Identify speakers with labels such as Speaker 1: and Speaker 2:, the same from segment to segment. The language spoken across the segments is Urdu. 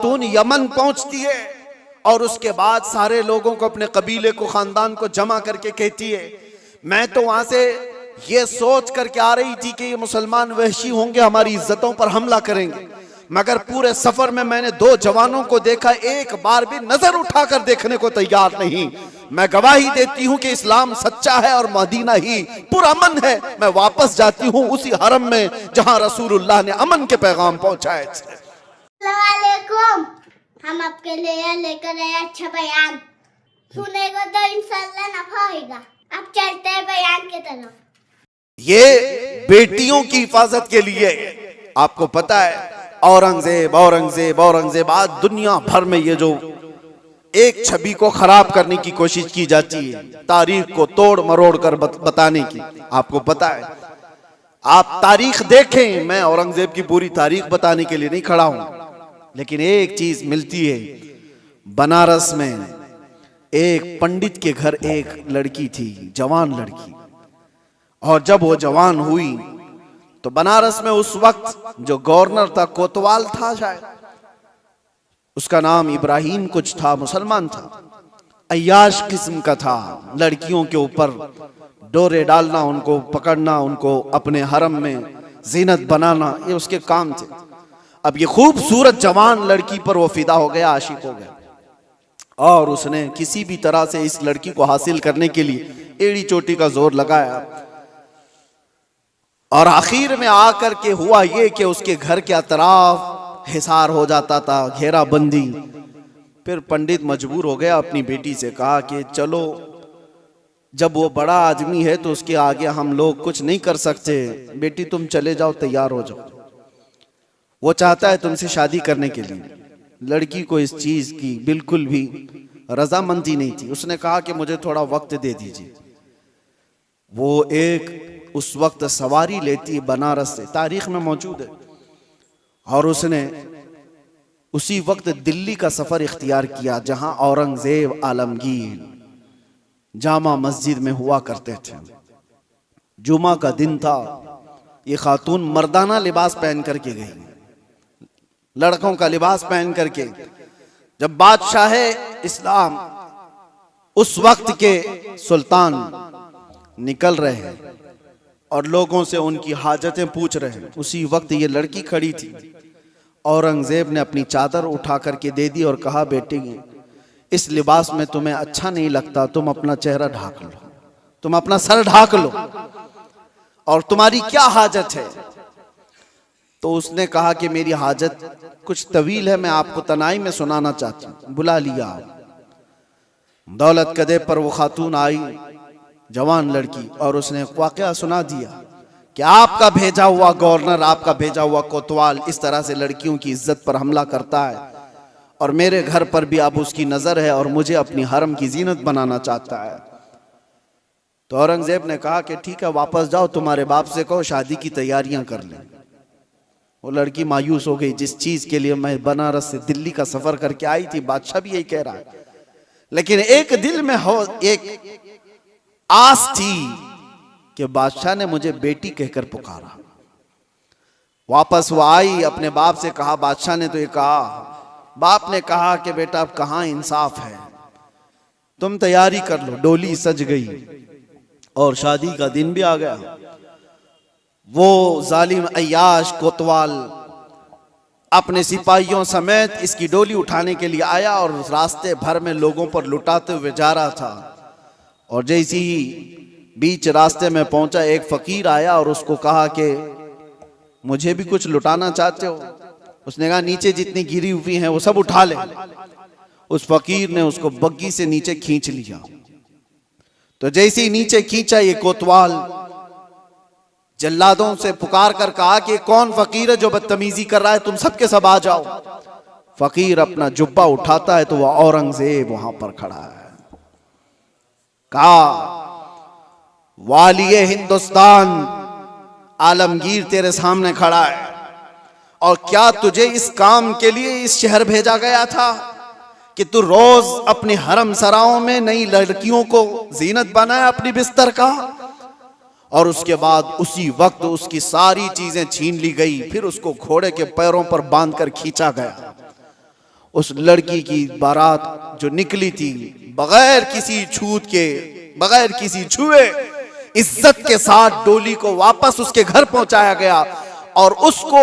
Speaker 1: خاتون یمن پہنچتی ہے اور اس کے بعد سارے لوگوں کو، اپنے قبیلے کو، خاندان کو جمع کر کے کہتی ہے میں تو وہاں سے یہ سوچ کر کے آ رہی تھی کہ یہ مسلمان وحشی ہوں گے، ہماری عزتوں پر حملہ کریں گے، مگر پورے سفر میں نے 2 جوانوں کو دیکھا، ایک بار بھی نظر اٹھا کر دیکھنے کو تیار نہیں۔ میں گواہی دیتی ہوں کہ اسلام سچا ہے اور مدینہ ہی پرامن ہے۔ میں واپس جاتی ہوں اسی حرم میں جہاں رسول اللہ نے امن کے پیغام پہنچائے تھے۔
Speaker 2: السلام علیکم، ہم آپ کے لیے لے کر آئے اچھا بیان، سنے گا تو انشاءاللہ نفع ہوئے گا۔ اب چلتے ہیں بیان کی طرف۔
Speaker 1: یہ بیٹیوں کی حفاظت کے لیے، آپ کو پتہ ہے اورنگزیب آج دنیا بھر میں یہ جو ایک چھبی کو خراب کرنے کی کوشش کی جاتی ہے، تاریخ کو توڑ مروڑ کر بتانے کی، آپ کو پتہ ہے۔ آپ تاریخ دیکھیں، میں اورنگزیب کی پوری تاریخ بتانے کے لیے نہیں کھڑا ہوں، لیکن ایک چیز ملتی ہے، بنارس میں ایک پنڈت کے گھر ایک لڑکی تھی، جوان لڑکی، اور جب وہ جوان ہوئی تو بنارس میں اس وقت جو گورنر تھا، کوتوال تھا شاید، اس کا نام ابراہیم کچھ تھا، مسلمان تھا، عیاش قسم کا تھا، لڑکیوں کے اوپر ڈورے ڈالنا، ان کو پکڑنا، ان کو اپنے حرم میں زینت بنانا، یہ اس کے کام تھے۔ اب یہ خوبصورت جوان لڑکی پر وہ فدا ہو گیا، عاشق ہو گیا، اور اس نے کسی بھی طرح سے اس لڑکی کو حاصل کرنے کے لیے ایڑی چوٹی کا زور لگایا، اور آخر میں آ کر کے ہوا یہ کہ اس کے گھر کے اطراف حصار ہو جاتا تھا، گھیرا بندی۔ پھر پنڈت مجبور ہو گیا، اپنی بیٹی سے کہا کہ چلو، جب وہ بڑا آدمی ہے تو اس کے آگے ہم لوگ کچھ نہیں کر سکتے، بیٹی تم چلے جاؤ، تیار ہو جاؤ، وہ چاہتا ہے تم سے شادی کرنے کے لیے۔ لڑکی کو اس چیز کی بالکل بھی رضامندی نہیں تھی، اس نے کہا کہ مجھے تھوڑا وقت دے دیجیے۔ وہ ایک اس وقت سواری لیتی بنارس سے، تاریخ میں موجود ہے، اور اس نے اسی وقت دلی کا سفر اختیار کیا جہاں اورنگزیب عالمگیر جامع مسجد میں ہوا کرتے تھے۔ جمعہ کا دن تھا، یہ خاتون مردانہ لباس پہن کر کے گئی، لڑکوں کا لباس پہن کر کے، جب بادشاہ اسلام اس وقت کے سلطان نکل رہے ہیں اور لوگوں سے ان کی حاجتیں پوچھ رہے ہیں، اسی وقت یہ لڑکی کھڑی تھی۔ اورنگزیب نے اپنی چادر اٹھا کر کے دے دی اور کہا بیٹی اس لباس میں تمہیں اچھا نہیں لگتا، تم اپنا چہرہ ڈھانک لو، تم اپنا سر ڈھانک لو، اور تمہاری کیا حاجت ہے؟ تو اس نے کہا کہ میری حاجت کچھ طویل ہے، میں آپ کو تنہائی میں سنانا چاہتی ہوں۔ بلا لیا، دولت قدے پر وہ خاتون آئی، جوان لڑکی، اور اس نے واقعہ سنا دیا کہ آپ کا بھیجا ہوا گورنر، آپ کا بھیجا ہوا کوتوال اس طرح سے لڑکیوں کی عزت پر حملہ کرتا ہے، اور میرے گھر پر بھی اب اس کی نظر ہے اور مجھے اپنی حرم کی زینت بنانا چاہتا ہے۔ تو اورنگزیب نے کہا کہ ٹھیک ہے، واپس جاؤ، تمہارے باپ سے کہو شادی کی تیاریاں کر لیں۔ وہ لڑکی مایوس ہو گئی، جس چیز کے لیے میں بنارس سے دلی کا سفر کر کے آئی تھی، بادشاہ بھی یہی کہہ رہا ہے، لیکن ایک دل میں ایک آس تھی کہ بادشاہ نے مجھے بیٹی کہہ کر پکارا۔ واپس وہ آئی، اپنے باپ سے کہا بادشاہ نے تو یہ کہا۔ باپ نے کہا کہ بیٹا اب کہاں انصاف ہے، تم تیاری کر لو۔ ڈولی سج گئی اور شادی کا دن بھی آ گیا۔ وہ ظالم عیاش کوتوال اپنے سپاہیوں سمیت اس کی ڈولی اٹھانے کے لیے آیا اور راستے بھر میں لوگوں پر لٹاتے ہوئے جا رہا تھا، اور جیسی ہی بیچ راستے میں پہنچا، ایک فقیر آیا اور اس کو کہا کہ مجھے بھی کچھ لٹانا چاہتے ہو؟ اس نے کہا نیچے جتنی گری ہوئی ہیں وہ سب اٹھا لے۔ اس فقیر نے اس کو بگی سے نیچے کھینچ لیا، تو جیسے ہی نیچے کھینچا، یہ کوتوال جلادوں سے پکار کر کہا کہ کون فقیر ہے جو بدتمیزی کر رہا ہے، تم سب کے سب آ جاؤ۔ فقیر اپنا جبہ اٹھاتا ہے تو وہ اورنگزیب وہاں پر کھڑا ہے۔ کہا والی ہندوستان عالمگیر تیرے سامنے کھڑا ہے، اور کیا تجھے اس کام کے لیے اس شہر بھیجا گیا تھا کہ تو روز اپنے حرم سراؤں میں نئی لڑکیوں کو زینت بنائے اپنی بستر کا؟ اور اس کے بعد اسی وقت اس کی ساری چیزیں چھین لی گئی، پھر اس کو گھوڑے کے پیروں پر باندھ کر کھینچا گیا، اس لڑکی کی بارات جو نکلی تھی بغیر کسی چھوت کے، بغیر کسی چھوئے، عزت کے ساتھ ڈولی کو واپس اس کے گھر پہنچایا گیا اور اس کو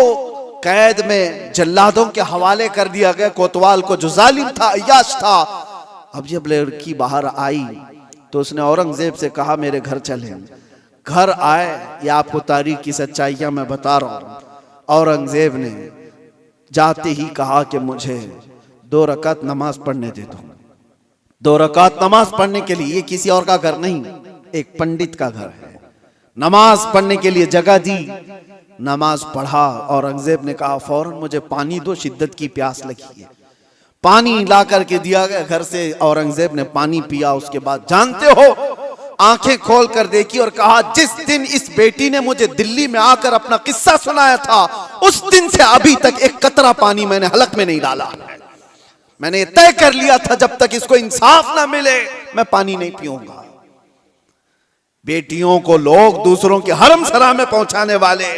Speaker 1: قید میں جلادوں کے حوالے کر دیا گیا، کوتوال کو جو ظالم تھا، عیاش تھا۔ اب جب لڑکی باہر آئی تو اس نے اورنگزیب سے کہا میرے گھر چلیں۔ گھر آئے، یہ آپ کو تاریخ کی سچائیاں میں بتا رہا ہوں۔ اورنگزیب نے جاتے ہی کہا کہ مجھے 2 رکعت نماز پڑھنے دے دو۔ 2 رکعت نماز پڑھنے کے لیے، یہ کسی اور کا گھر نہیں، ایک پنڈت کا گھر ہے۔ نماز پڑھنے کے لیے جگہ دی، نماز پڑھا۔ اورنگزیب نے کہا فوراً مجھے پانی دو، شدت کی پیاس لگی ہے۔ پانی لا کر کے دیا گیا گھر سے۔ اورنگزیب نے پانی پیا، اس کے بعد جانتے ہو آنکھیں کھول کر دیکھی اور کہا جس دن اس بیٹی نے مجھے دلی میں آ کر اپنا قصہ سنایا تھا، اس دن سے ابھی تک ایک قطرہ پانی میں نے حلق میں نہیں ڈالا۔ میں نے یہ طے کر لیا تھا جب تک اس کو انصاف نہ ملے میں پانی نہیں پیوں گا۔ بیٹیوں کو لوگ دوسروں کے حرم سرا میں پہنچانے والے،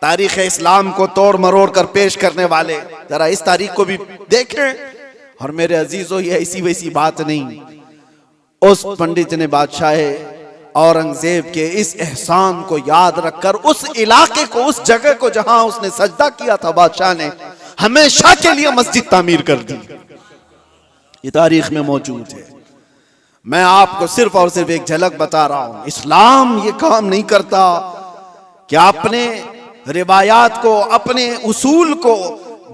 Speaker 1: تاریخ اسلام کو توڑ مروڑ کر پیش کرنے والے، ذرا اس تاریخ کو بھی دیکھیں۔ اور میرے عزیزو، یہ ایسی ویسی بات نہیں۔ اس پنڈت نے بادشاہ اورنگزیب کے اس احسان کو یاد رکھ کر اس علاقے کو، اس جگہ کو جہاں اس نے سجدہ کیا تھا، بادشاہ نے ہمیشہ کے لیے مسجد تعمیر کر دی۔ یہ تاریخ میں موجود ہے۔ میں آپ کو صرف اور صرف ایک جھلک بتا رہا ہوں۔ اسلام یہ کام نہیں کرتا کہ اپنے روایات کو، اپنے اصول کو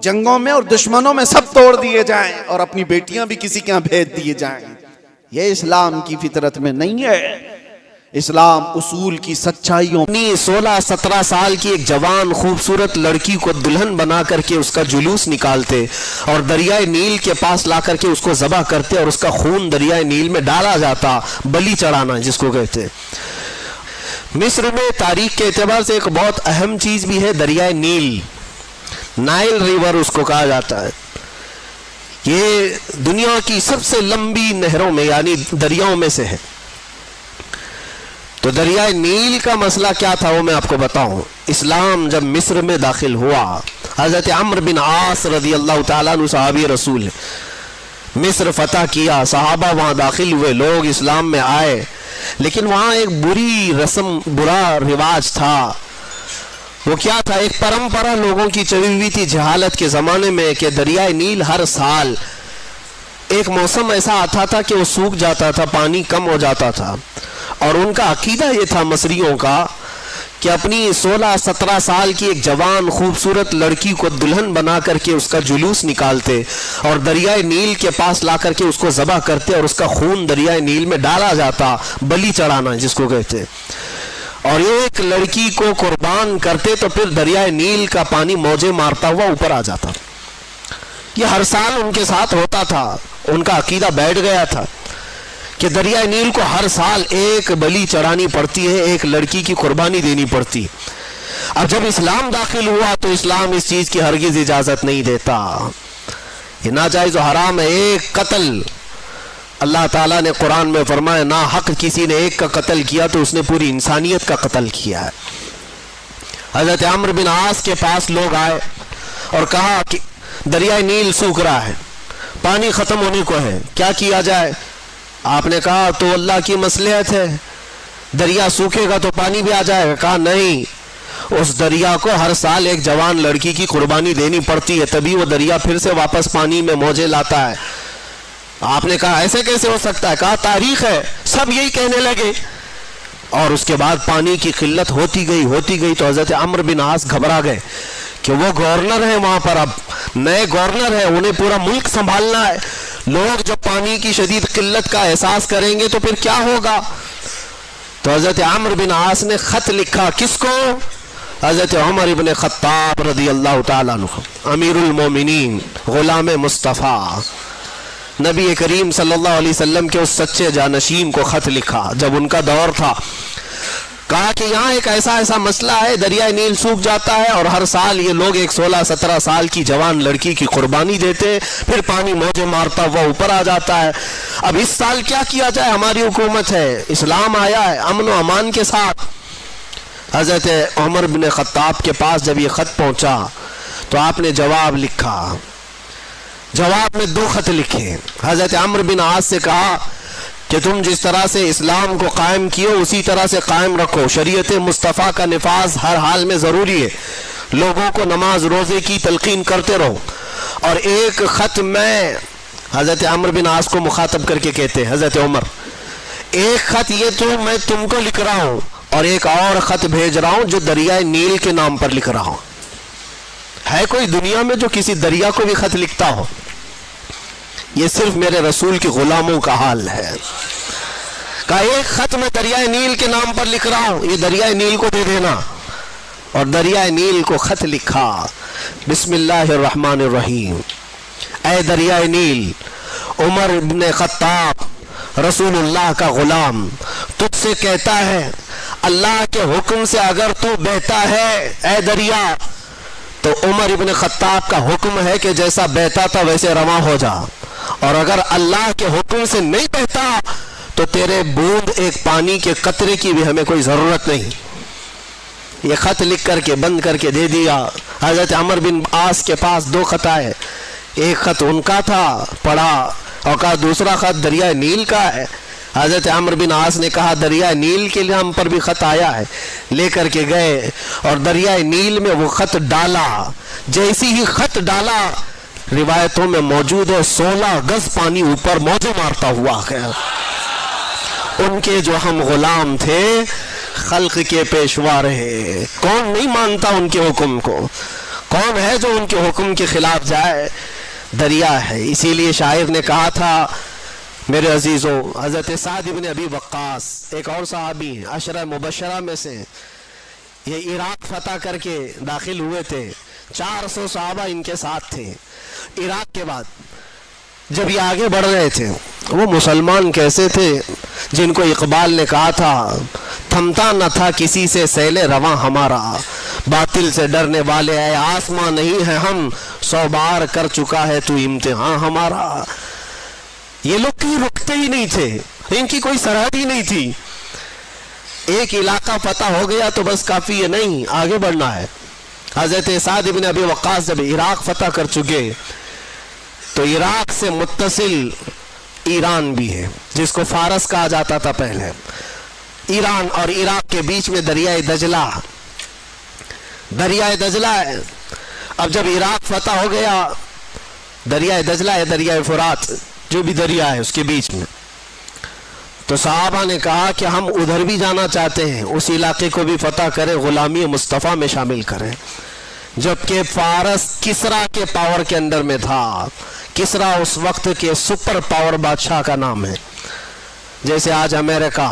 Speaker 1: جنگوں میں اور دشمنوں میں سب توڑ دیے جائیں اور اپنی بیٹیاں بھی کسی کے ہاں بھیج دیے جائیں۔ یہ اسلام کی فطرت میں نہیں ہے۔ اسلام اصول کی سچائیوں
Speaker 3: 16-17 سال کی ایک جوان خوبصورت لڑکی کو دلہن بنا کر کے اس کا جلوس نکالتے اور دریائے نیل کے پاس لا کر کے اس کو ذبح کرتے اور اس کا خون دریائے نیل میں ڈالا جاتا، بلی چڑھانا جس کو کہتے۔ مصر میں تاریخ کے اعتبار سے ایک بہت اہم چیز بھی ہے، دریائے نیل، نائل ریور اس کو کہا جاتا ہے۔ یہ دنیا کی سب سے لمبی نہروں میں یعنی دریاؤں میں سے ہے۔ تو دریائے نیل کا مسئلہ کیا تھا وہ میں آپ کو بتاؤں۔ اسلام جب مصر میں داخل ہوا، حضرت عمرو بن عاص رضی اللہ تعالیٰ عنہ صحابی رسول، مصر فتح کیا، صحابہ وہاں داخل ہوئے، لوگ اسلام میں آئے، لیکن وہاں ایک بری رسم، برا رواج تھا۔ وہ کیا تھا؟ ایک پرمپرا لوگوں کی چلی ہوئی تھی جہالت کے زمانے میں کہ دریائے نیل ہر سال ایک موسم ایسا آتا تھا کہ وہ سوکھ جاتا تھا، پانی کم ہو جاتا تھا، اور ان کا عقیدہ یہ تھا مصریوں کا کہ اپنی 16-17 سال کی ایک جوان خوبصورت لڑکی کو دلہن بنا کر کے اس کا جلوس نکالتے اور دریائے نیل کے پاس لا کر کے اس کو ذبح کرتے اور اس کا خون دریائے نیل میں ڈالا جاتا، بلی چڑھانا جس کو کہتے۔ اور یہ ایک لڑکی کو قربان کرتے تو پھر دریائے نیل کا پانی موجیں مارتا ہوا اوپر آ جاتا۔ یہ ہر سال ان کے ساتھ ہوتا تھا۔ ان کا عقیدہ بیٹھ گیا تھا کہ دریائے نیل کو ہر سال ایک بلی چڑھانی پڑتی ہے، ایک لڑکی کی قربانی دینی پڑتی۔ اب جب اسلام داخل ہوا تو اسلام اس چیز کی ہرگز اجازت نہیں دیتا، یہ ناجائز و حرام ہے۔ ایک قتل، اللہ تعالیٰ نے قرآن میں فرمایا نا حق کسی نے ایک کا قتل کیا تو اس نے پوری انسانیت کا قتل کیا ہے۔ حضرت عمرو بن عاص کے پاس لوگ آئے اور کہا کہ دریائے نیل سوکھ رہا ہے، پانی ختم ہونے کو ہے، کیا کیا جائے؟ آپ نے کہا تو اللہ کی مصلحت ہے، دریا سوکھے گا تو پانی بھی آ جائے گا۔ کہا نہیں، اس دریا کو ہر سال ایک جوان لڑکی کی قربانی دینی پڑتی ہے، تبھی وہ دریا پھر سے واپس پانی میں موجیں لاتا ہے۔ آپ نے کہا ایسے کیسے ہو سکتا ہے؟ کہا تاریخ ہے، سب یہی کہنے لگے، اور اس کے بعد پانی کی قلت ہوتی گئی تو حضرت عمرو بن عاص گھبرا گئے کہ وہ گورنر ہیں وہاں پر، اب نئے گورنر ہیں، انہیں پورا ملک سنبھالنا ہے، لوگ جب پانی کی شدید قلت کا احساس کریں گے تو پھر کیا ہوگا؟ تو حضرت عمرو بن عاص نے خط لکھا، کس کو؟ حضرت عمر بن خطاب رضی اللہ تعالیٰ عنہ، امیر المومنین، غلام مصطفیٰ، نبی کریم صلی اللہ علیہ وسلم کے اس سچے جانشین کو خط لکھا جب ان کا دور تھا۔ کہا کہ یہاں ایک ایسا مسئلہ ہے، دریائے نیل سوکھ جاتا ہے اور ہر سال یہ لوگ ایک 16-17 سال کی جوان لڑکی کی قربانی دیتے، پھر پانی موجیں مارتا ہوا اوپر آ جاتا ہے۔ اب اس سال کیا کیا جائے؟ ہماری حکومت ہے، اسلام آیا ہے امن و امان کے ساتھ۔ حضرت عمر بن خطاب کے پاس جب یہ خط پہنچا تو آپ نے جواب لکھا، جواب میں 2 خط لکھے. حضرت عمرو بن عاص سے کہا کہ تم جس طرح سے اسلام کو قائم کیے اسی طرح سے قائم رکھو. شریعت مصطفیٰ کا نفاذ ہر حال میں ضروری ہے. لوگوں کو نماز روزے کی تلقین کرتے رہو. اور ایک خط میں حضرت عمرو بن عاص کو مخاطب کر کے کہتے ہیں حضرت عمر، ایک خط یہ تو میں تم کو لکھ رہا ہوں اور ایک اور خط بھیج رہا ہوں جو دریائے نیل کے نام پر لکھ رہا ہوں. ہے کوئی دنیا میں جو کسی دریا کو بھی خط لکھتا ہو؟ یہ صرف میرے رسول کے غلاموں کا حال ہے. کہا ایک خط میں دریائے نیل کے نام پر لکھ رہا ہوں، یہ دریائے نیل کو دے دینا. اور دریائے نیل کو خط لکھا، بسم اللہ الرحمن الرحیم. اے دریائے نیل، عمر بن خطاب رسول اللہ کا غلام تجھ سے کہتا ہے اللہ کے حکم سے اگر تو بہتا ہے اے دریا تو عمر ابن خطاب کا حکم ہے کہ جیسا بہتا تھا ویسے رواں ہو جا، اور اگر اللہ کے حکم سے نہیں بہتا تو تیرے بوند ایک پانی کے قطرے کی بھی ہمیں کوئی ضرورت نہیں. یہ خط لکھ کر کے بند کر کے دے دیا. حضرت عمر بن عاص کے پاس 2 خط آئے. ایک خط ان کا تھا، پڑھا اور کہا دوسرا خط دریائے نیل کا ہے. حضرت عمر بن عاص نے کہا دریائے نیل کے لیے ہم پر بھی خط آیا ہے. لے کر کے گئے اور دریائے نیل میں وہ خط ڈالا. جیسی ہی خط ڈالا روایتوں میں موجود ہے 16 گز پانی اوپر موجیں مارتا ہوا ہے. ان کے جو ہم غلام تھے خلق کے پیشوا رہے. کون نہیں مانتا ان کے حکم کو؟ کون ہے جو ان کے حکم کے خلاف جائے؟ دریا ہے. اسی لیے شاعر نے کہا تھا میرے عزیزوں، حضرت سعد بن ابی وقاص ایک اور صحابی ہیں 10 مبشرہ میں سے، یہ عراق فتح کر کے داخل ہوئے تھے. 400 صحابہ ان کے ساتھ تھے. عراق کے بعد جب یہ آگے بڑھ رہے تھے، وہ مسلمان کیسے تھے جن کو اقبال نے کہا تھا تھمتا نہ تھا کسی سے سیل رواں ہمارا، باطل سے ڈرنے والے اے آسمان نہیں ہے ہم، 100 بار کر چکا ہے تو امتحان ہمارا. یہ لوگ کہیں رکتے ہی نہیں تھے، ان کی کوئی سرحد ہی نہیں تھی. ایک علاقہ فتح ہو گیا تو بس کافی ہے نہیں، آگے بڑھنا ہے. حضرت سعد بن ابی وقاص جب عراق فتح کر چکے تو عراق سے متصل ایران بھی ہے جس کو فارس کہا جاتا تھا پہلے. ایران اور عراق کے بیچ میں دریائے دجلہ ہے. اب جب عراق فتح ہو گیا، دریائے دجلہ ہے، دریائے فرات جو بھی دریا ہے اس کے بیچ میں، تو صحابہ نے کہا کہ ہم ادھر بھی جانا چاہتے ہیں، اس علاقے کو بھی فتح کریں، غلامی مصطفیٰ میں شامل کریں. جبکہ فارس کسرا کے پاور کے اندر میں تھا. کسرا اس وقت کے سپر پاور بادشاہ کا نام ہے. جیسے آج امریکہ،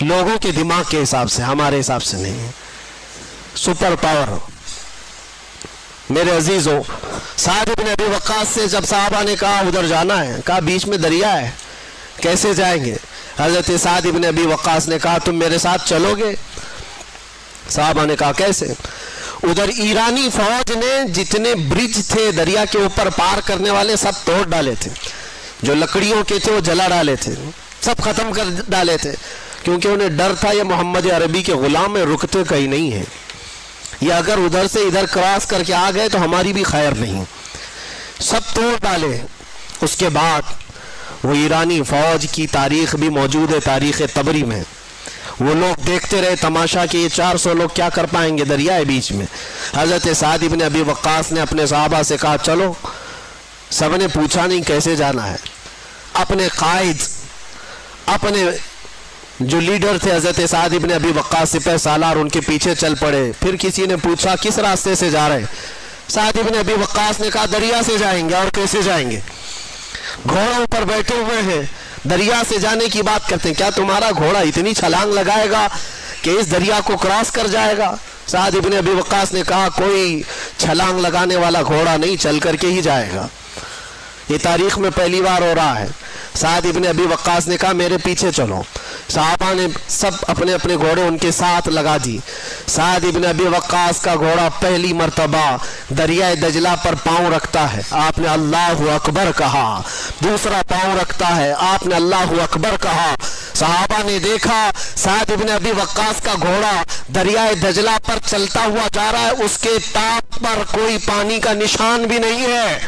Speaker 3: لوگوں کے دماغ کے حساب سے، ہمارے حساب سے نہیں، سپر پاور. میرے عزیزوں، سعد بن ابی وقاص سے جب صحابہ نے کہا ادھر جانا ہے، کہا بیچ میں دریا ہے کیسے جائیں گے؟ حضرت سعد بن ابی وقاص نے کہا تم میرے ساتھ چلو گے؟ صحابہ نے کہا کیسے؟ ادھر ایرانی فوج نے جتنے برج تھے دریا کے اوپر پار کرنے والے سب توڑ ڈالے تھے. جو لکڑیوں کے تھے وہ جلا ڈالے تھے، سب ختم کر ڈالے تھے، کیونکہ انہیں ڈر تھا یہ محمد عربی کے غلام رکتے کہیں نہیں ہیں، یہ اگر ادھر سے ادھر کراس کر کے آ گئے تو ہماری بھی خیر نہیں. سب توڑ ڈالے. اس کے بعد وہ ایرانی فوج کی تاریخ بھی موجود ہے تاریخ طبری میں. وہ لوگ دیکھتے رہے تماشا کہ یہ 400 لوگ کیا کر پائیں گے دریائے بیچ میں. حضرت سعد بن ابی وقاص نے اپنے صحابہ سے کہا چلو. سب نے پوچھا نہیں کیسے جانا ہے. اپنے قائد، اپنے جو لیڈر تھے حضرت سعد بن ابی وقاص سپہ سالار، ان کے پیچھے چل پڑے. پھر کسی نے پوچھا کس راستے سے جا رہے؟ سعد بن ابی وقاص نے کہا دریا سے جائیں گے. اور کیسے جائیں گے؟ گھوڑوں پر بیٹھے ہوئے ہیں، دریا سے جانے کی بات کرتے ہیں. کیا تمہارا گھوڑا اتنی چھلانگ لگائے گا کہ اس دریا کو کراس کر جائے گا؟ سعد بن ابی وقاص نے کہا کوئی چھلانگ لگانے والا گھوڑا نہیں، چل کر کے ہی جائے گا. یہ تاریخ میں پہلی بار ہو رہا ہے. سعد بن ابی وقاص نے کہا میرے پیچھے چلو. صحابہ نے سب اپنے اپنے گھوڑے ان کے ساتھ لگا دی. سعد بن ابی وقاص کا گھوڑا پہلی مرتبہ دریائے دجلہ پر پاؤں رکھتا ہے، آپ نے اللہ اکبر کہا. دوسرا پاؤں رکھتا ہے، آپ نے اللہ اکبر کہا. صحابہ نے دیکھا سعد بن ابی وقاص کا گھوڑا دریائے دجلہ پر چلتا ہوا جا رہا ہے، اس کے ٹاپ پر کوئی پانی کا نشان بھی نہیں ہے.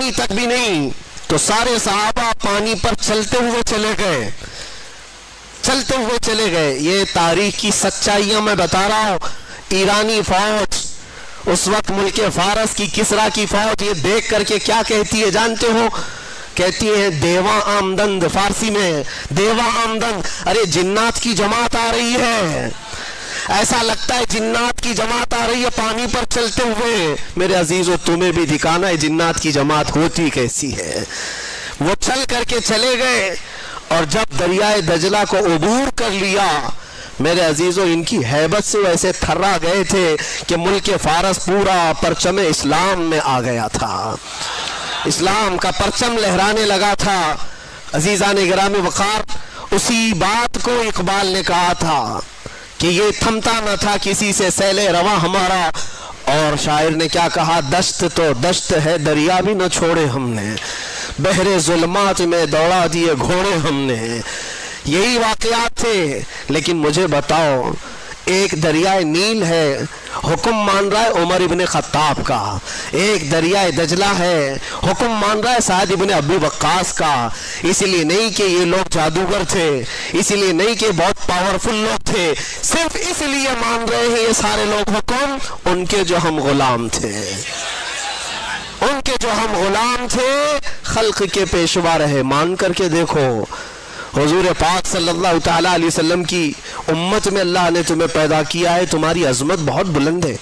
Speaker 3: پانی تک بھی نہیں تو سارے صحابہ پانی پر چلتے ہوئے چلے گئے، چلتے ہوئے چلے گئے۔ یہ تاریخ کی سچائیاں میں بتا رہا ہوں۔ ایرانی فوج اس وقت ملک فارس کی، کسرا کی فوج یہ دیکھ کر کے کیا کہتی ہے جانتے ہو؟ کہتی ہے دیواں آمدند، فارسی میں دیواں آمدند، ارے جنات کی جماعت آ رہی ہے، ایسا لگتا ہے جنات کی جماعت آ رہی ہے پانی پر چلتے ہوئے۔ میرے عزیزو تمہیں بھی دکھانا ہے جنات کی جماعت ہوتی کیسی ہے۔ وہ چل کر کے چلے گئے اور جب دریائے دجلہ کو عبور کر لیا، میرے عزیزو ان کی ہیبت سے ویسے تھرا گئے تھے کہ ملک فارس پورا پرچم اسلام میں آ گیا تھا، اسلام کا پرچم لہرانے لگا تھا۔ عزیزان گرامی وقار، اسی بات کو اقبال نے کہا تھا کہ یہ تھمتا نہ تھا کسی سے سیل رواں ہمارا، اور شاعر نے کیا کہا؟ دشت تو دشت ہے دریا بھی نہ چھوڑے ہم نے، بحر ظلمات میں دوڑا دیے گھوڑے ہم نے۔ یہی واقعات تھے، لیکن مجھے بتاؤ، ایک دریائے نیل ہے حکم مان رہا ہے عمر ابن خطاب کا، ایک دریائے دجلہ ہے حکم مان رہا ہے سعد ابن ابی وقاص کا۔ اس لیے نہیں کہ یہ لوگ جادوگر تھے، اس لیے نہیں کہ بہت پاورفل لوگ تھے، صرف اس لیے مان رہے ہیں یہ سارے لوگ حکم ان کے جو ہم غلام تھے، ان کے جو ہم غلام تھے، خلق کے پیشوا رہے۔ مان کر کے دیکھو، حضور پاک صلی اللہ تعالیٰ علیہ وسلم کی امت میں اللہ نے تمہیں پیدا کیا ہے، تمہاری عظمت بہت بلند ہے،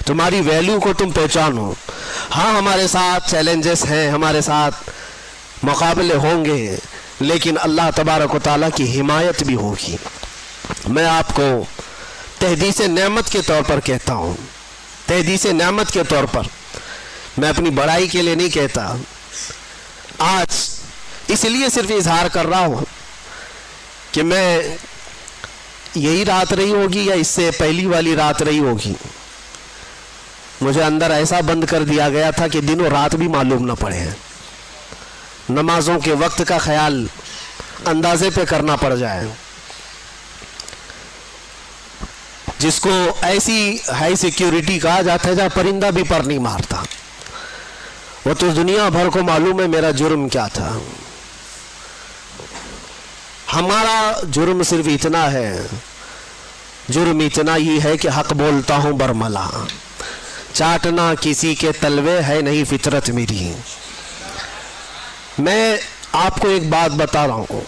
Speaker 3: تمہاری ویلیو کو تم پہچانو۔ ہاں ہمارے ساتھ چیلنجز ہیں، ہمارے ساتھ مقابلے ہوں گے، لیکن اللہ تبارک و تعالیٰ کی حمایت بھی ہوگی۔ میں آپ کو تحدیث نعمت کے طور پر کہتا ہوں، تحدیث نعمت کے طور پر، میں اپنی بڑائی کے لیے نہیں کہتا، آج اس لیے صرف اظہار کر رہا ہوں کہ میں یہی رات رہی ہوگی یا اس سے پہلی والی رات رہی ہوگی، مجھے اندر ایسا بند کر دیا گیا تھا کہ دن و رات بھی معلوم نہ پڑے، نمازوں کے وقت کا خیال اندازے پہ کرنا پڑ جائے۔ جس کو ایسی ہائی سیکیورٹی کہا جاتا ہے جہاں پرندہ بھی پر نہیں مارتا، وہ تو دنیا بھر کو معلوم ہے میرا جرم کیا تھا۔ ہمارا جرم صرف اتنا ہے، جرم اتنا ہی ہے کہ حق بولتا ہوں برملا، چاٹنا کسی کے تلوے ہے نہیں فطرت میری۔ میں آپ کو ایک بات بتا رہا ہوں،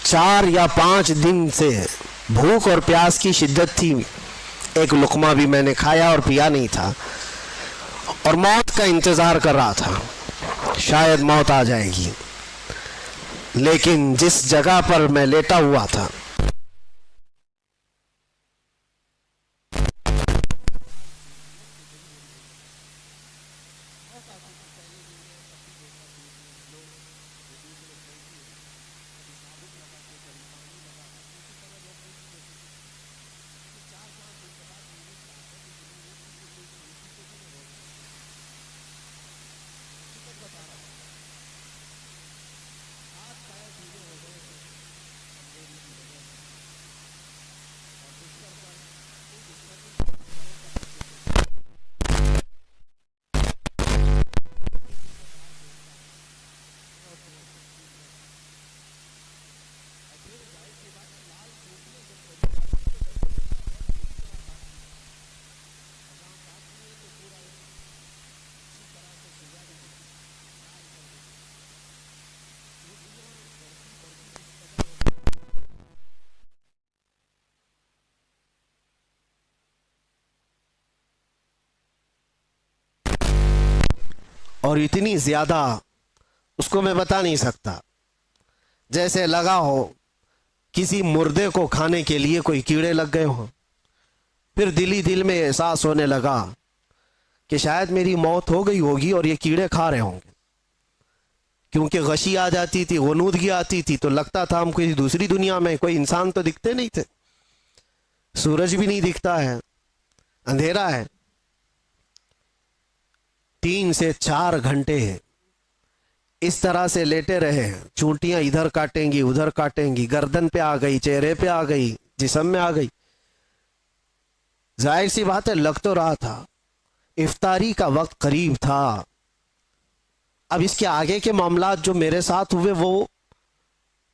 Speaker 3: 4 یا 5 دن سے بھوک اور پیاس کی شدت تھی، ایک لقمہ بھی میں نے کھایا اور پیا نہیں تھا، اور موت کا انتظار کر رہا تھا، شاید موت آ جائے گی، لیکن جس جگہ پر میں لیٹا ہوا تھا اور اتنی زیادہ اس کو میں بتا نہیں سکتا، جیسے لگا ہو کسی مردے کو کھانے کے لیے کوئی کیڑے لگ گئے ہوں۔ پھر دل ہی دل میں احساس ہونے لگا کہ شاید میری موت ہو گئی ہوگی اور یہ کیڑے کھا رہے ہوں گے، کیونکہ غشی آ جاتی تھی، غنودگی آتی تھی، تو لگتا تھا ہم کوئی دوسری دنیا میں، کوئی انسان تو دکھتے نہیں تھے، سورج بھی نہیں دکھتا ہے، اندھیرا ہے۔ 3 سے 4 گھنٹے اس طرح سے لیٹے رہے، چونٹیاں ادھر کاٹیں گی ادھر کاٹیں گی، گردن پہ آ گئی، چہرے پہ آ گئی، جسم میں آ گئی۔ ظاہر سی بات ہے لگ تو رہا تھا، افطاری کا وقت قریب تھا، اب اس کے آگے کے معاملات جو میرے ساتھ ہوئے وہ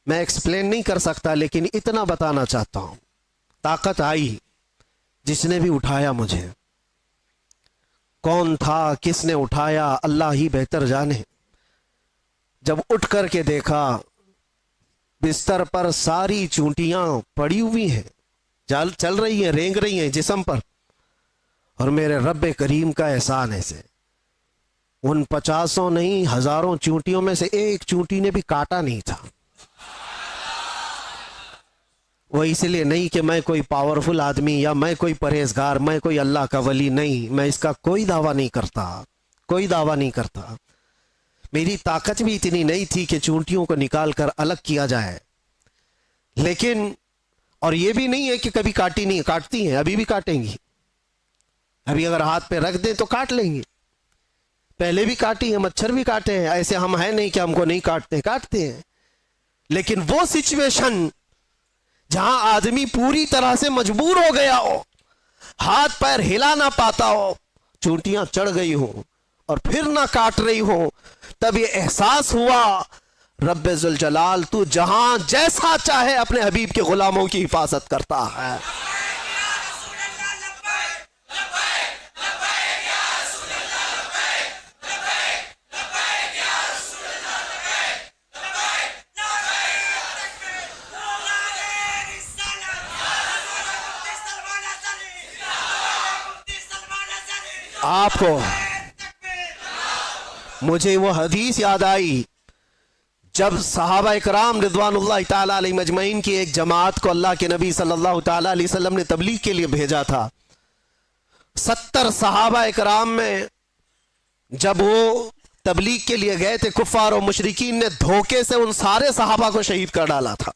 Speaker 3: میں ایکسپلین نہیں کر سکتا، لیکن اتنا بتانا چاہتا ہوں، طاقت آئی، جس نے بھی اٹھایا مجھے، کون تھا، کس نے اٹھایا، اللہ ہی بہتر جانے۔ جب اٹھ کر کے دیکھا بستر پر ساری چونٹیاں پڑی ہوئی ہیں، چل رہی ہیں، رینگ رہی ہیں جسم پر، اور میرے رب کریم کا احسان ایسے ان 50 نہیں 1000 چونٹیوں میں سے ایک چونٹی نے بھی کاٹا نہیں تھا۔ وہ اس لیے نہیں کہ میں کوئی پاورفل آدمی یا میں کوئی پرہیزگار، میں کوئی اللہ کا ولی، نہیں، میں اس کا کوئی دعویٰ نہیں کرتا، کوئی دعویٰ نہیں کرتا۔ میری طاقت بھی اتنی نہیں تھی کہ چونٹیوں کو نکال کر الگ کیا جائے، لیکن اور یہ بھی نہیں ہے کہ کبھی کاٹی نہیں، کاٹتی ہیں، ابھی بھی کاٹیں گی، ابھی اگر ہاتھ پہ رکھ دیں تو کاٹ لیں گے، پہلے بھی کاٹی ہیں، مچھر بھی کاٹے ہیں، ایسے ہم ہیں نہیں کہ ہم کو نہیں کاٹتے، کاٹتے ہیں۔ لیکن وہ سچویشن جہاں آدمی پوری طرح سے مجبور ہو گیا ہو، ہاتھ پیر ہلا نہ پاتا ہو، چونٹیاں چڑھ گئی ہو اور پھر نہ کاٹ رہی ہو، تب یہ احساس ہوا رب ذوالجلال تو جہاں جیسا چاہے اپنے حبیب کے غلاموں کی حفاظت کرتا ہے۔ آپ کو مجھے وہ حدیث یاد آئی جب صحابہ اکرام رضوان اللہ تعالیٰ علیہ مجمعین کی ایک جماعت کو اللہ کے نبی صلی اللہ تعالیٰ علیہ وسلم نے تبلیغ کے لیے بھیجا تھا۔ 70 صحابہ اکرام میں جب وہ تبلیغ کے لیے گئے تھے، کفار و مشرکین نے دھوکے سے ان سارے صحابہ کو شہید کر ڈالا تھا،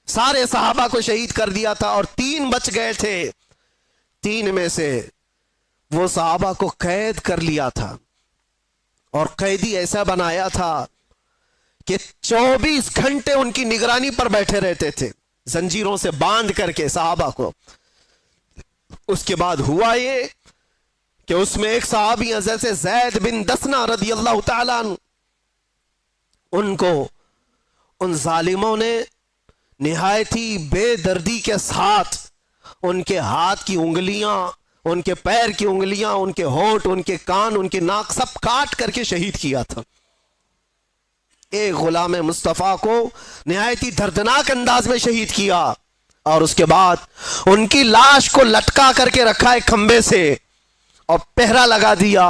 Speaker 3: سارے صحابہ کو شہید کر دیا تھا، اور 3 بچ گئے تھے۔ 3 میں سے وہ صحابہ کو قید کر لیا تھا، اور قیدی ایسا بنایا تھا کہ 24 گھنٹے ان کی نگرانی پر بیٹھے رہتے تھے، زنجیروں سے باندھ کر کے صحابہ کو۔ اس کے بعد ہوا یہ کہ اس میں ایک صحابی حضرت زید بن دسنہ رضی اللہ تعالیٰ عنہ، ان کو ان ظالموں نے نہایت ہی بے دردی کے ساتھ ان کے ہاتھ کی انگلیاں، ان کے پیر کی انگلیاں، ان کے ہونٹ، ان کے کان، ان کے ناک سب کاٹ کر کے شہید کیا تھا۔ ایک غلام مصطفیٰ کو نہایت ہی دردناک انداز میں شہید کیا، اور اس کے بعد ان کی لاش کو لٹکا کر کے رکھا ایک کھمبے سے، اور پہرا لگا دیا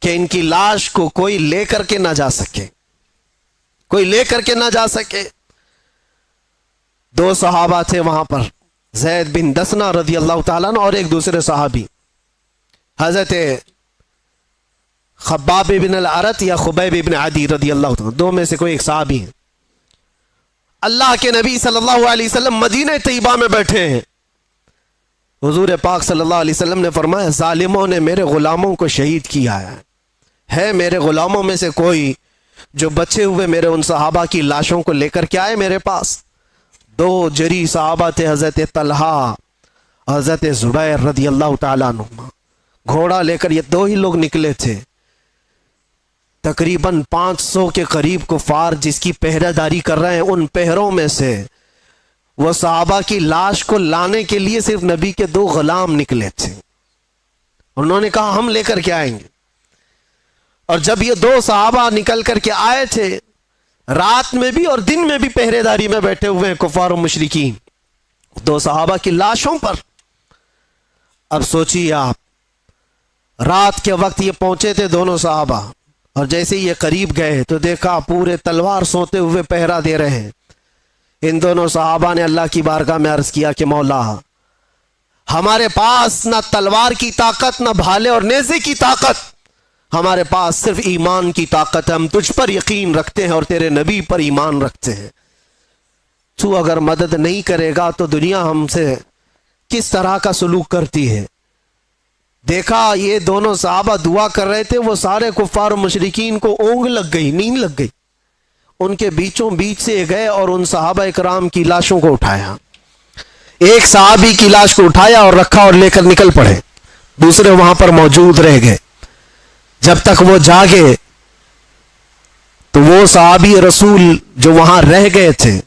Speaker 3: کہ ان کی لاش کو کوئی لے کر کے نہ جا سکے، کوئی لے کر کے نہ جا سکے۔ 2 صحابہ تھے وہاں پر، زید بن دسنہ رضی اللہ تعالیٰ عنہ اور ایک دوسرے صحابی حضرت خباب بن الارت یا خبیب بن عدی رضی اللہ تعالیٰ، 2 میں سے کوئی ایک صحابی ہیں۔ اللہ کے نبی صلی اللہ علیہ وسلم مدینہ طیبہ میں بیٹھے ہیں، حضور پاک صلی اللہ علیہ وسلم نے فرمایا ظالموں نے میرے غلاموں کو شہید کیا ہے میرے غلاموں میں سے کوئی جو بچے ہوئے میرے ان صحابہ کی لاشوں کو لے کر کے آئے میرے پاس۔ 2 جری صحابہ تھے، حضرت طلحہ، حضرت زبیر رضی اللہ تعالیٰ عنہ، گھوڑا لے کر یہ 2 ہی لوگ نکلے تھے۔ تقریباً 500 کے قریب کفار جس کی پہرہ داری کر رہے ہیں، ان پہروں میں سے وہ صحابہ کی لاش کو لانے کے لیے صرف نبی کے 2 غلام نکلے تھے۔ انہوں نے کہا ہم لے کر کے آئیں گے، اور جب یہ 2 صحابہ نکل کر کے آئے تھے، رات میں بھی اور دن میں بھی پہرے داری میں بیٹھے ہوئے ہیں کفار و مشرکین 2 صحابہ کی لاشوں پر۔ اب سوچیے آپ، رات کے وقت یہ پہنچے تھے دونوں صحابہ، اور جیسے یہ قریب گئے تو دیکھا پورے تلوار سوتے ہوئے پہرا دے رہے ہیں۔ ان دونوں صحابہ نے اللہ کی بارگاہ میں عرض کیا کہ مولا، ہمارے پاس نہ تلوار کی طاقت، نہ بھالے اور نیزے کی طاقت، ہمارے پاس صرف ایمان کی طاقت ہے، ہم تجھ پر یقین رکھتے ہیں اور تیرے نبی پر ایمان رکھتے ہیں، تو اگر مدد نہیں کرے گا تو دنیا ہم سے کس طرح کا سلوک کرتی ہے۔ دیکھا یہ دونوں صحابہ دعا کر رہے تھے، وہ سارے کفار و مشرکین کو اونگ لگ گئی، نیند لگ گئی، ان کے بیچوں بیچ سے گئے اور ان صحابہ اکرام کی لاشوں کو اٹھایا۔ ایک صحابی کی لاش کو اٹھایا اور رکھا اور لے کر نکل پڑے، دوسرے وہاں پر موجود رہ گئے۔ جب تک وہ جاگے تو وہ صحابی رسول جو وہاں رہ گئے تھے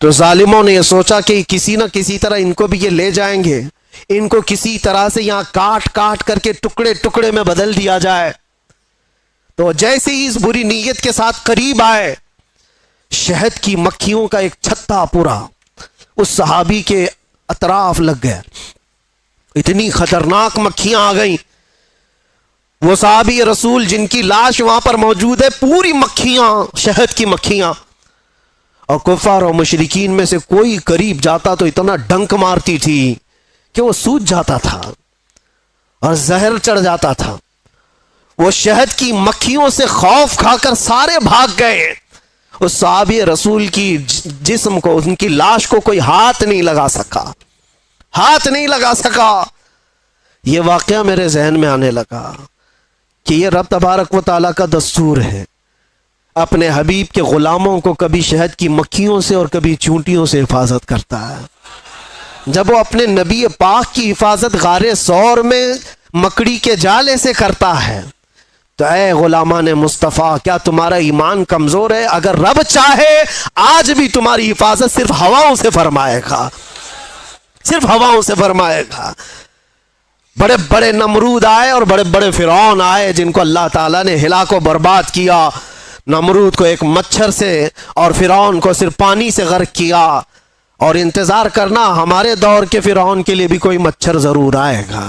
Speaker 3: تو ظالموں نے یہ سوچا کہ کسی نہ کسی طرح ان کو بھی یہ لے جائیں گے، ان کو کسی طرح سے یہاں کاٹ کاٹ کر کے ٹکڑے ٹکڑے میں بدل دیا جائے۔ تو جیسے ہی اس بری نیت کے ساتھ قریب آئے، شہد کی مکھیوں کا ایک چھتا پورا اس صحابی کے اطراف لگ گیا۔ اتنی خطرناک مکھیاں آ گئیں، وہ صحابی رسول جن کی لاش وہاں پر موجود ہے، پوری مکھیاں، شہد کی مکھیاں، اور کفار اور مشرکین میں سے کوئی قریب جاتا تو اتنا ڈنک مارتی تھی کہ وہ سوج جاتا تھا اور زہر چڑھ جاتا تھا۔ وہ شہد کی مکھیوں سے خوف کھا کر سارے بھاگ گئے۔ اس صحابی رسول کی جسم کو، ان کی لاش کو کوئی ہاتھ نہیں لگا سکا، ہاتھ نہیں لگا سکا۔ یہ واقعہ میرے ذہن میں آنے لگا کہ یہ رب تبارک و تعالیٰ کا دستور ہے، اپنے حبیب کے غلاموں کو کبھی شہد کی مکھیوں سے اور کبھی چونٹیوں سے حفاظت کرتا ہے۔ جب وہ اپنے نبی پاک کی حفاظت غار ثور میں مکڑی کے جالے سے کرتا ہے تو اے غلامان مصطفیٰ، کیا تمہارا ایمان کمزور ہے؟ اگر رب چاہے آج بھی تمہاری حفاظت صرف ہواؤں سے فرمائے گا، صرف ہواؤں سے فرمائے گا۔ بڑے بڑے نمرود آئے اور بڑے بڑے فرعون آئے جن کو اللہ تعالیٰ نے ہلاک و برباد کیا۔ نمرود کو ایک مچھر سے اور فرعون کو صرف پانی سے غرق کیا، اور انتظار کرنا ہمارے دور کے فرعون کے لیے بھی کوئی مچھر ضرور آئے گا۔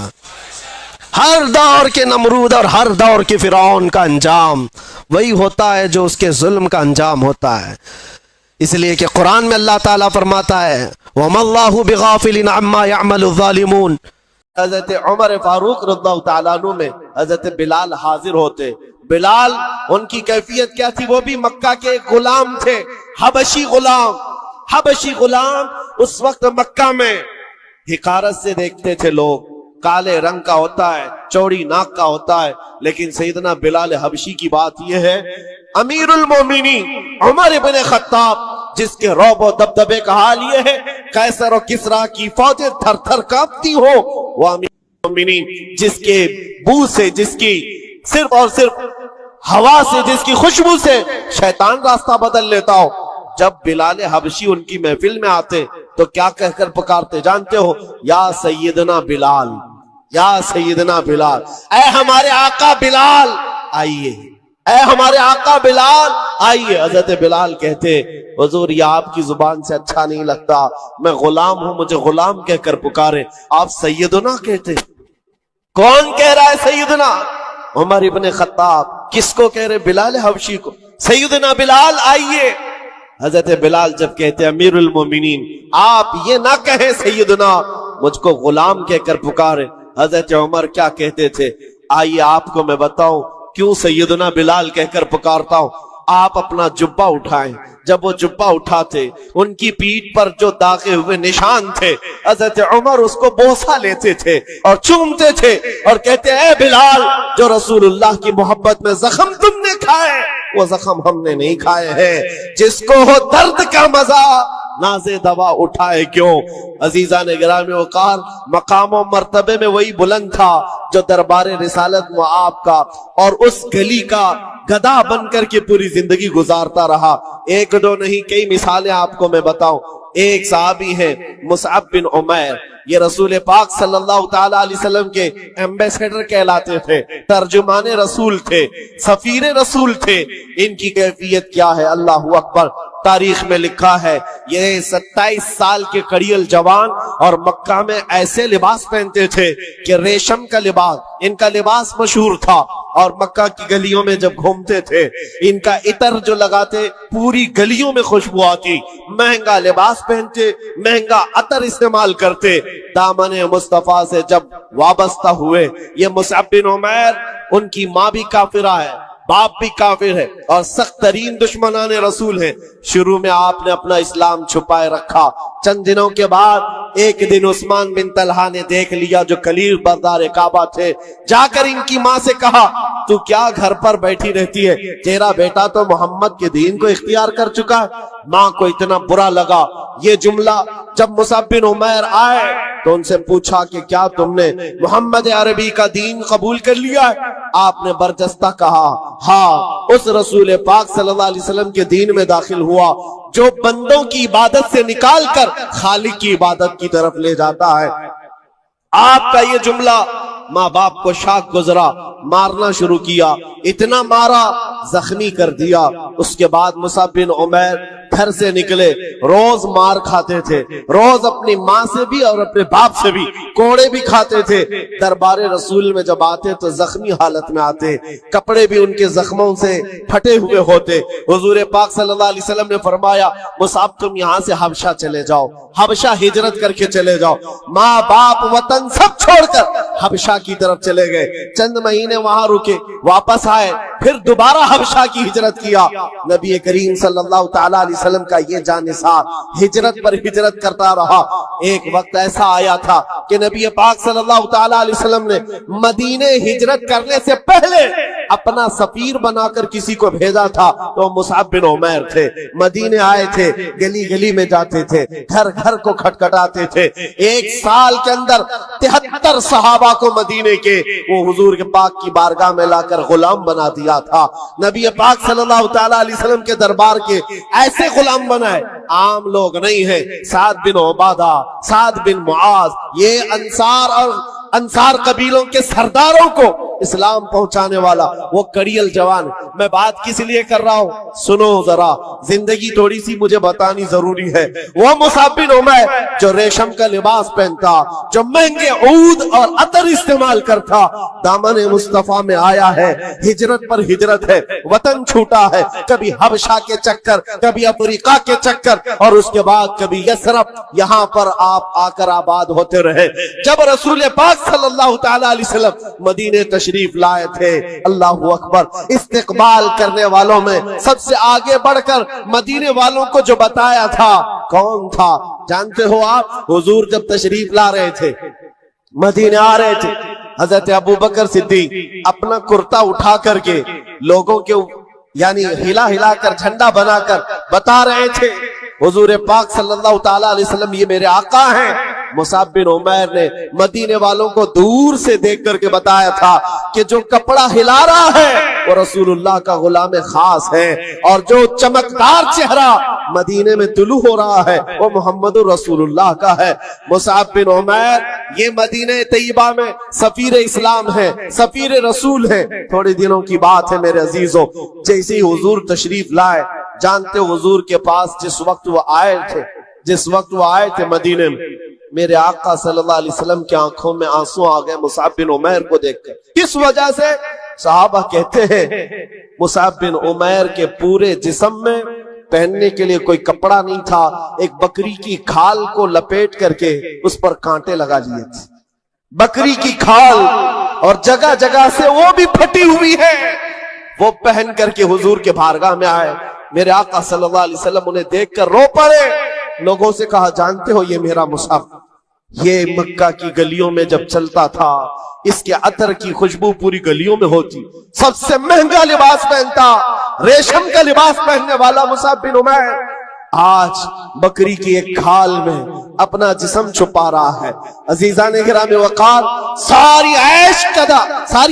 Speaker 3: ہر دور کے نمرود اور ہر دور کے فرعون کا انجام وہی ہوتا ہے جو اس کے ظلم کا انجام ہوتا ہے۔ اس لیے کہ قرآن میں اللہ تعالیٰ فرماتا ہے وَمَا اللَّهُ بِغَافِلٍ عَمَّا يَعْمَلُ الظَّالِمُونَ۔
Speaker 1: حضرت عمر فاروق رضی اللہ تعالیٰ عنہ میں حضرت بلال حاضر ہوتے۔ بلال، ان کی کیفیت کیا تھی؟ وہ بھی مکہ کے ایک غلام تھے، حبشی غلام۔ حبشی غلام اس وقت مکہ میں حقارت سے دیکھتے تھے لوگ، کالے رنگ کا ہوتا ہے، چوڑی ناک کا ہوتا ہے، لیکن سیدنا بلال حبشی کی بات یہ ہے، امیر المومنین عمر ابن خطاب، جس کے رعب و دبدبے کا حال یہ ہے قیصر و کسریٰ کی فوجیں تھر تھر کانپتی ہو، وہ امیر المومنین جس کے بو سے، جس کی صرف اور صرف ہوا سے، جس کی خوشبو سے شیطان راستہ بدل لیتا ہو۔ جب بلال حبشی ان کی محفل میں آتے تو کیا کہہ کر پکارتے جانتے ہو؟ یا سیدنا بلال، یا سیدنا بلال، اے ہمارے آقا بلال آئیے، اے ہمارے آقا بلال آئیے۔ حضرت بلال کہتے حضور یہ آپ کی زبان سے اچھا نہیں لگتا، میں غلام ہوں، مجھے غلام کہہ کر پکارے، آپ سیدنا کہتے۔ کون کہہ رہا ہے سیدنا؟ عمر ابن خطاب۔ کس کو کہہ رہے؟ بلال حبشی کو۔ سیدنا بلال آئیے۔ حضرت بلال جب کہتے امیر المومنین آپ یہ نہ کہیں سیدنا، مجھ کو غلام کہہ کر پکارے، حضرت عمر کیا کہتے تھے؟ آئیے آپ کو میں بتاؤں کیوں سیدنا بلال کہہ کر پکارتا ہوں۔ آپ اپنا جبہ اٹھائیں۔ جب وہ جبہ اٹھاتے، ان کی پیٹھ پر جو داغے ہوئے نشان تھے، حضرت عمر اس کو بوسہ لیتے تھے اور چومتے تھے اور کہتے اے بلال، جو رسول اللہ کی محبت میں زخم تم نے کھائے وہ زخم ہم نے نہیں کھائے ہیں۔ جس کو ہو درد کا مزہ نازے دوا اٹھائے کیوں۔ عزیزان گرامی وقار، مقام و مرتبے میں وہی بلند تھا جو دربار رسالت و آپ کا اور اس گلی کا گدا بن کر کے پوری زندگی گزارتا رہا۔ ایک دو نہیں، کئی مثالیں آپ کو میں بتاؤں۔ ایک صحابی ہے مصعب بن عمیر، یہ رسول پاک صلی اللہ تعالی علیہ وسلم کے ایمبیسیڈر کہلاتے تھے، ترجمان رسول تھے، سفیر رسول تھے۔ ان کی کیفیت کیا ہے؟ اللہ اکبر۔ تاریخ میں لکھا ہے یہ 27 سال کے کڑیل جوان اور مکہ میں ایسے لباس پہنتے تھے کہ ریشم کا لباس، ان کا لباس مشہور تھا، اور مکہ کی گلیوں میں جب گھومتے تھے ان کا عطر جو لگاتے پوری گلیوں میں خوشبو آتی۔ مہنگا لباس پہنتے، مہنگا عطر استعمال کرتے۔ دامن مصطفیٰ سے جب وابستہ ہوئے، یہ مصعب بن عمیر، ان کی ماں بھی کافرہ ہے، باپ بھی کافر ہے اور سخت ترین دشمنان رسول ہیں۔ شروع میں آپ نے اپنا اسلام چھپائے رکھا۔ چند دنوں کے بعد ایک دن عثمان بن طلحہ نے دیکھ لیا، جو کلیل بردار کعبہ تھے، جا کر ان کی ماں سے کہا تو کیا گھر پر بیٹھی رہتی ہے؟ تیرا بیٹا تو محمد کے دین کو اختیار کر چکا ہے۔ ماں کو اتنا برا لگا یہ جملہ۔ جب مصعب بن عمیر آئے تو ان سے پوچھا کہ کیا تم نے محمد عربی کا دین قبول کر لیا ہے؟ آپ نے برجستہ کہا ہاں اس رسول پاک صلی اللہ علیہ وسلم کے دین میں داخل ہوا جو بندوں کی عبادت سے نکال کر خالق کی عبادت کی طرف لے جاتا ہے۔ آپ کا یہ جملہ ماں باپ کو شاک گزرا، مارنا شروع کیا، اتنا مارا زخمی کر دیا۔ اس کے بعد مصعب بن عمیر گھر سے نکلے، روز مار کھاتے تھے، روز اپنی ماں سے بھی اور اپنے باپ سے بھی کوڑے بھی کھاتے تھے۔ دربار رسول میں جب آتے تو زخمی حالت میں آتے، کپڑے بھی ان کے زخموں سے پھٹے ہوئے ہوتے۔ حضور پاک صلی اللہ علیہ وسلم نے فرمایا مصعب تم یہاں سے حبشہ چلے جاؤ، حبشہ ہجرت کر کے چلے جاؤ۔ ماں باپ وطن سب چھوڑ کر حبشہ کی طرف چلے گئے، چند مہینے وہاں رکے، واپس آئے، پھر دوبارہ حبشہ کی ہجرت کیا۔ نبی کریم صلی اللہ تعالی علیہ وسلم کا یہ جانثار ہجرت پر ہجرت کرتا رہا۔ ایک وقت ایسا آیا تھا کہ نبی پاک صلی اللہ تعالی علیہ وسلم نے مدینے ہجرت کرنے سے پہلے اپنا سفیر بنا کر کسی کو بھیجا تھا، تو مصعب بن عمیر تھے۔ مدینے آئے تھے، گلی گلی میں جاتے تھے، گھر گھر کو کھٹکھٹاتے تھے۔ ایک سال کے اندر 73 صحابہ کو مدینے کے وہ حضور کے پاک کی بارگاہ میں لا کر غلام بنا دیا تھا۔ نبی پاک صلی اللہ تعالی علیہ وسلم کے دربار کے ایسے غلام بنائے، عام لوگ نہیں ہیں۔ سعد بن عبادہ، سعد بن معاذ، یہ انصار قبیلوں کے سرداروں کو اسلام پہنچانے والا وہ کڑیل جوان۔ میں بات کس لیے کر رہا ہوں سنو ذرا، زندگی تھوڑی سی مجھے بتانی ضروری ہے۔ وہ مصعب بن عمیر جو ریشم کا لباس پہنتا، جو مہنگے عود اور عطر استعمال کرتا، دامن مصطفیٰ میں آیا ہے، ہجرت پر ہجرت ہے، وطن چھوٹا ہے، کبھی حبشہ کے چکر، کبھی افریقہ کے چکر، اور اس کے بعد کبھی یثرب، یہاں پر آپ آ کر آباد ہوتے رہے۔ جب رسول پاک صلی اللہ تعالی علیہ وسلم مدینے تشریف لائے تھے، اللہ اکبر، استقبال کرنے والوں میں سب سے آگے بڑھ کر مدینے والوں کو جو بتایا تھا کون تھا جانتے ہو آپ؟ حضور جب تشریف لا رہے تھے، مدینے آ رہے تھے، حضرت ابو بکر صدیق اپنا کرتا اٹھا کر کے لوگوں کے یعنی ہلا ہلا کر جھنڈا بنا کر بتا رہے تھے حضور پاک صلی اللہ تعالی علیہ وسلم یہ میرے آقا ہیں۔ مصعب بن عمیر نے مدینے والوں کو دور سے دیکھ کر کے بتایا تھا کہ جو کپڑا ہلا رہا ہے وہ رسول اللہ کا غلام خاص ہے، اور جو چمکدار چہرہ مدینے میں طلوع ہو رہا ہے وہ محمد رسول اللہ کا ہے۔ مصعب بن عمیر یہ مدینہ طیبہ میں سفیر اسلام ہے، سفیر رسول ہے۔ تھوڑے دنوں کی بات ہے میرے عزیزوں، جیسے حضور تشریف لائے، جانتے حضور کے پاس جس وقت وہ آئے تھے مدینے میں، میرے آقا صلی اللہ علیہ وسلم کی آنکھوں میں آنسو آ گئے مصعب بن عمیر کو دیکھ کر۔ کس وجہ سے؟ صحابہ کہتے ہیں مصعب بن عمیر کے پورے جسم میں پہننے کے لیے کوئی کپڑا نہیں تھا، ایک بکری کی کھال کو لپیٹ کر کے اس پر کانٹے لگا لیے تھے، بکری کی کھال، اور جگہ جگہ سے وہ بھی پھٹی ہوئی ہے، وہ پہن کر کے حضور کے بارگاہ میں آئے۔ میرے آقا صلی اللہ علیہ وسلم انہیں دیکھ کر رو پڑے، لوگوں سے کہا جانتے ہو یہ میرا مصعب، یہ مکہ کی گلیوں میں جب چلتا تھا اس کے عطر کی خوشبو پوری گلیوں میں ہوتی، سب سے مہنگا لباس پہنتا، ریشم کا لباس پہننے والا مصعب بن عمیر آج بکری کی ایک کھال میں اپنا جسم چھپا رہا ہے۔ عزیزان گرامی وقار، ساری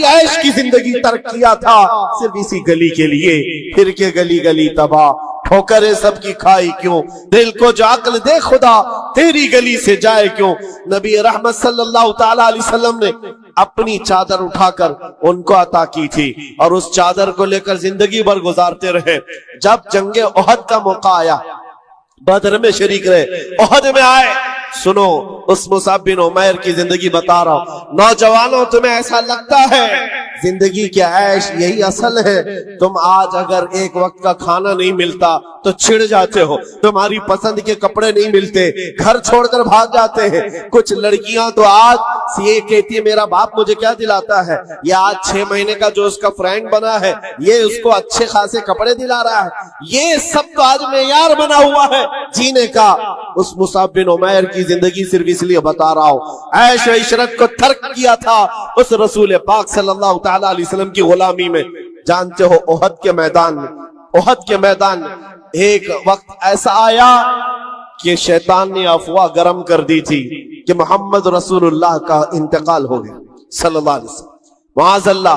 Speaker 1: عیش کی زندگی ترک کیا تھا صرف اسی گلی کے لیے، پھر کے گلی گلی تباہ، ٹھوکریں سب کی کھائی کیوں، دل کو جو عقل دے خدا تیری گلی سے جائے کیوں۔ نبی رحمت صلی اللہ تعالی علیہ وسلم نے اپنی چادر اٹھا کر ان کو عطا کی تھی، اور اس چادر کو لے کر زندگی بھر گزارتے رہے۔ جب جنگ احد کا موقع آیا، بدر میں شریک رہے، احد میں آئے، سنو اس مصعب بن عمیر کی زندگی بتا رہا ہوں۔ نوجوانوں تمہیں ایسا لگتا ہے زندگی کی عیش یہی اصل ہے؟ تم آج اگر ایک وقت کا کھانا نہیں ملتا تو چھڑ جاتے ہو، تمہاری پسند کے کپڑے نہیں ملتے، گھر چھوڑ کر بھاگ جاتے ہیں۔ کچھ لڑکیاں تو آج یہ کہتی ہے میرا باپ مجھے کیا دلاتا ہے، یہ آج 6 مہینے کا جو اس کا فرینڈ بنا ہے یہ اس کو اچھے خاصے کپڑے دلا رہا ہے۔ یہ سب تو آج معیار بنا ہوا ہے جینے کا۔ اس مصعب بن عمیر کی زندگی صرف اس لیے بتا رہا ہوں، عیش و عشرت کو ترک کیا تھا اس رسول پاک صلی اللہ تعالی علیہ وسلم کی غلامی میں۔ جانتے ہو احد کے میدان میں ایک وقت ایسا آیا کہ شیطان نے افواہ گرم کر دی تھی کہ محمد رسول اللہ کا انتقال ہو گیا صلی اللہ علیہ وسلم۔ معاذ اللہ،